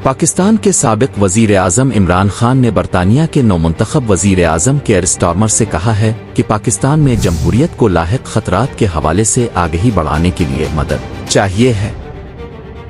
पाकिस्तान के साबिक वजीर आज़म इमरान खान ने बरतानिया के नौमुंतखब वजीर आज़म केयर स्टारमर से कहा है कि पाकिस्तान में जमहूरियत को लाहिक खतरात के हवाले से आगाही बढ़ाने के लिए मदद चाहिए है।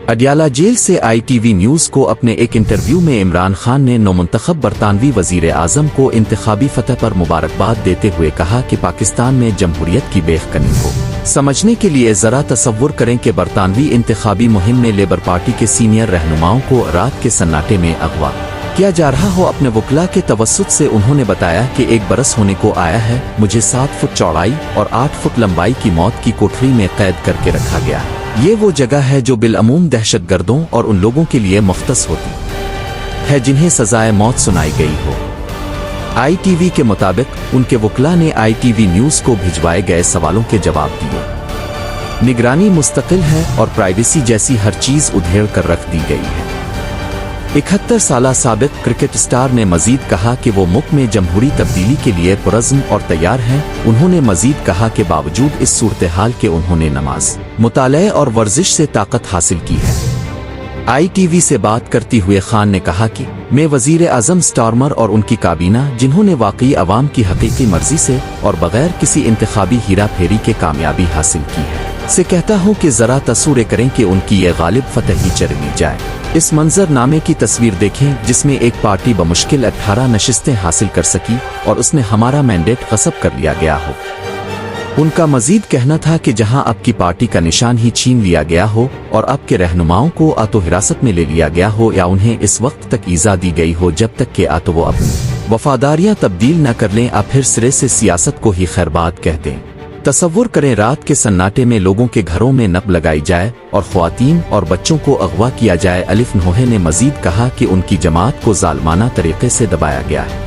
अडियाला जेल से ITV न्यूज़ को अपने एक इंटरव्यू में इमरान खान ने नौमुंतखब बरतानवी वजीर आज़म को इंतखाबी फतह पर मुबारकबाद देते हुए कहा कि पाकिस्तान में जमहूरियत की बेखकनी को समझने के लिए ज़रा तसव्वुर करें कि बरतानवी इंतखाबी मुहिम में लेबर पार्टी के सीनियर रहनुमाओं को रात के सन्नाटे में अगवा किया जा रहा हो। अपने वकला के तवस्सुत से उन्होंने बताया कि 1 बरस होने को आया है, मुझे 7 फुट चौड़ाई और 8 फुट लंबाई की मौत की कोठरी में कैद करके रखा गया। ये वो जगह है जो बिलअमूम दहशतगर्दों और उन लोगों के लिए मुख्तस होती है जिन्हें सजाए मौत सुनाई गई हो। ITV के मुताबिक उनके वकला ने ITV न्यूज़ को भिजवाए गए सवालों के जवाब दिए। निगरानी मुस्तकिल है और प्राइवेसी जैसी हर चीज़ उधेड़ कर रख दी गई है। 71 साला साबिक क्रिकेट स्टार ने मजीद कहा कि वो मुल्क में जमहूरी तब्दीली के लिए पुरज़्म और तैयार हैं। उन्होंने मजीद कहा कि बावजूद इस सूरत हाल के उन्होंने नमाज, मुताले और वर्जिश से ताकत हासिल की है। ITV से बात करती हुए खान ने कहा कि मैं वजीर आज़म स्टारमर और उनकी काबीना, जिन्होंने वाकई अवाम की हकीकी मर्जी से और बगैर किसी इंतखाबी हीरा फेरी के कामयाबी हासिल की है, से कहता हूँ कि ज़रा तस्वुर करें कि उनकी ये गालिब फतह ही चली जाए। इस मंजरनामे की तस्वीर देखें जिसमें एक पार्टी बमुश्किल 18 नशिस्तें हासिल कर सकी और उसने हमारा मैंडेट गस्ब कर लिया गया हो। उनका मजीद कहना था कि जहां आपकी पार्टी का निशान ही छीन लिया गया हो और आपके रहनुमाओं को आतो हिरासत में ले लिया गया हो या उन्हें इस वक्त तक ईजा दी गई हो जब तक कि आतो वो अपनी वफादारियां तब्दील न कर लें, आप फिर सिरे से सियासत को ही खैरबाद कहते हैं। तसव्वुर करें रात के सन्नाटे में लोगों के घरों में नब लगाई जाए और ख्वातीन और बच्चों को अगवा किया जाए। अलिफ नोहे ने मजीद कहा कि उनकी जमात को जालमाना तरीके से दबाया गया है।